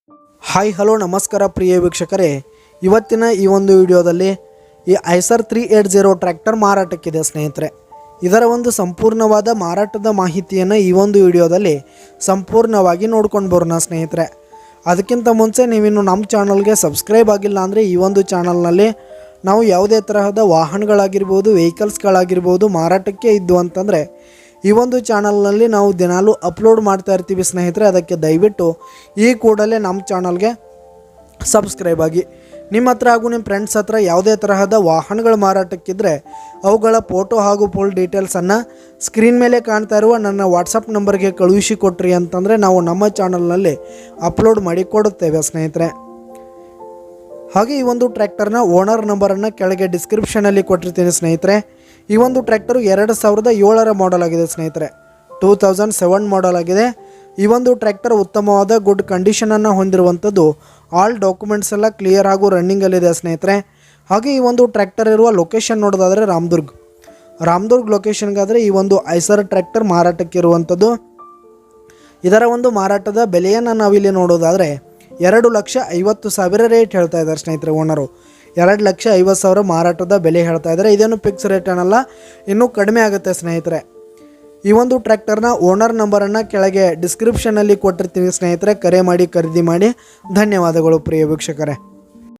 Hi hello ನಮಸ್ಕಾರ ಪ್ರಿಯ ವೀಕ್ಷಕರೇ, ಇವತ್ತಿನ ಈ ಒಂದು ವಿಡಿಯೋದಲ್ಲಿ ಈ ಐಸರ್ 380 ಟ್ರ್ಯಾಕ್ಟರ್ ಮಾರಾಟಕ್ಕಿದೆ ಸ್ನೇಹಿತರೆ. ಇದರ ಒಂದು ಸಂಪೂರ್ಣವಾದ ಮಾರಾಟದ ಮಾಹಿತಿಯನ್ನು ಈ ಒಂದು ವಿಡಿಯೋದಲ್ಲಿ ಸಂಪೂರ್ಣವಾಗಿ ನೋಡ್ಕೊಂಡು ಬರೋಣ ಸ್ನೇಹಿತರೆ. ಅದಕ್ಕಿಂತ ಮುಂಚೆ ನೀವಿನ್ನು ನಮ್ಮ ಚಾನಲ್ಗೆ ಸಬ್ಸ್ಕ್ರೈಬ್ ಆಗಿಲ್ಲ ಅಂದರೆ ಈ ಒಂದು ಚಾನಲ್ನಲ್ಲಿ ನಾವು ಯಾವುದೇ ತರಹದ ವಾಹನಗಳಾಗಿರ್ಬೋದು, ವೆಹಿಕಲ್ಸ್ಗಳಾಗಿರ್ಬೋದು ಮಾರಾಟಕ್ಕೆ ಇದ್ದು ಅಂತಂದರೆ ಈ ಒಂದು ಚಾನಲ್ನಲ್ಲಿ ನಾವು ದಿನಾಲೂ ಅಪ್ಲೋಡ್ ಮಾಡ್ತಾ ಇರ್ತೀವಿ ಸ್ನೇಹಿತರೆ. ಅದಕ್ಕೆ ದಯವಿಟ್ಟು ಈ ಕೂಡಲೇ ನಮ್ಮ ಚಾನಲ್ಗೆ ಸಬ್ಸ್ಕ್ರೈಬ್ ಆಗಿ. ನಿಮ್ಮ ಹತ್ರ ಹಾಗೂ ನಿಮ್ಮ ಫ್ರೆಂಡ್ಸ್ ಹತ್ರ ಯಾವುದೇ ತರಹದ ವಾಹನಗಳು ಮಾರಾಟಕ್ಕಿದ್ದರೆ ಅವುಗಳ ಫೋಟೋ ಹಾಗೂ ಫುಲ್ ಡೀಟೇಲ್ಸನ್ನು ಸ್ಕ್ರೀನ್ ಮೇಲೆ ಕಾಣ್ತಾ ಇರುವ ನನ್ನ ವಾಟ್ಸಪ್ ನಂಬರ್ಗೆ ಕಳುಹಿಸಿ ಕೊಟ್ರಿ ಅಂತಂದರೆ ನಾವು ನಮ್ಮ ಚಾನಲ್ನಲ್ಲಿ ಅಪ್ಲೋಡ್ ಮಾಡಿ ಕೊಡುತ್ತೇವೆ ಸ್ನೇಹಿತರೆ. ಹಾಗೆ ಈ ಒಂದು ಟ್ರ್ಯಾಕ್ಟರ್ನ ಓನರ್ ನಂಬರನ್ನು ಕೆಳಗೆ ಡಿಸ್ಕ್ರಿಪ್ಷನಲ್ಲಿ ಕೊಟ್ಟಿರ್ತೀನಿ ಸ್ನೇಹಿತರೆ. ಈ ಒಂದು ಟ್ರ್ಯಾಕ್ಟರು 2007 ಮಾಡಲ್ ಆಗಿದೆ ಸ್ನೇಹಿತರೆ. 2007 ಮಾಡಲ್ ಆಗಿದೆ. ಈ ಒಂದು ಟ್ರ್ಯಾಕ್ಟರ್ ಉತ್ತಮವಾದ ಗುಡ್ ಕಂಡೀಷನನ್ನು ಹೊಂದಿರುವಂಥದ್ದು. ಆಲ್ ಡಾಕ್ಯುಮೆಂಟ್ಸ್ ಎಲ್ಲ ಕ್ಲಿಯರ್ ಹಾಗೂ ರನ್ನಿಂಗಲ್ಲಿದೆ ಸ್ನೇಹಿತರೆ. ಹಾಗೆ ಈ ಒಂದು ಟ್ರ್ಯಾಕ್ಟರ್ ಇರುವ ಲೊಕೇಶನ್ ನೋಡೋದಾದರೆ ರಾಮದುರ್ಗ್ ಲೊಕೇಶನ್ಗಾದರೆ ಈ ಒಂದು ಐಸರ್ ಟ್ರ್ಯಾಕ್ಟರ್ ಮಾರಾಟಕ್ಕೆ ಇರುವಂಥದ್ದು. ಇದರ ಒಂದು ಮಾರಾಟದ ಬೆಲೆಯನ್ನು ನಾವಿಲ್ಲಿ ನೋಡೋದಾದರೆ 2,50,000 ರೇಟ್ ಹೇಳ್ತಾ ಇದ್ದಾರೆ ಸ್ನೇಹಿತರೆ. ಓನರು 2,50,000 ಮಾರಾಟದ ಬೆಲೆ ಹೇಳ್ತಾ ಇದ್ದಾರೆ. ಇದೇನು ಫಿಕ್ಸ್ ರೇಟ್ ಏನಲ್ಲ, ಇನ್ನೂ ಕಡಿಮೆ ಆಗುತ್ತೆ ಸ್ನೇಹಿತರೆ. ಈ ಒಂದು ಟ್ರ್ಯಾಕ್ಟರ್ನ ಓನರ್ ನಂಬರನ್ನು ಕೆಳಗೆ ಡಿಸ್ಕ್ರಿಪ್ಷನಲ್ಲಿ ಕೊಟ್ಟಿರ್ತೀನಿ ಸ್ನೇಹಿತರೆ. ಕರೆ ಮಾಡಿ ಖರೀದಿ ಮಾಡಿ. ಧನ್ಯವಾದಗಳು ಪ್ರಿಯ ವೀಕ್ಷಕರೇ.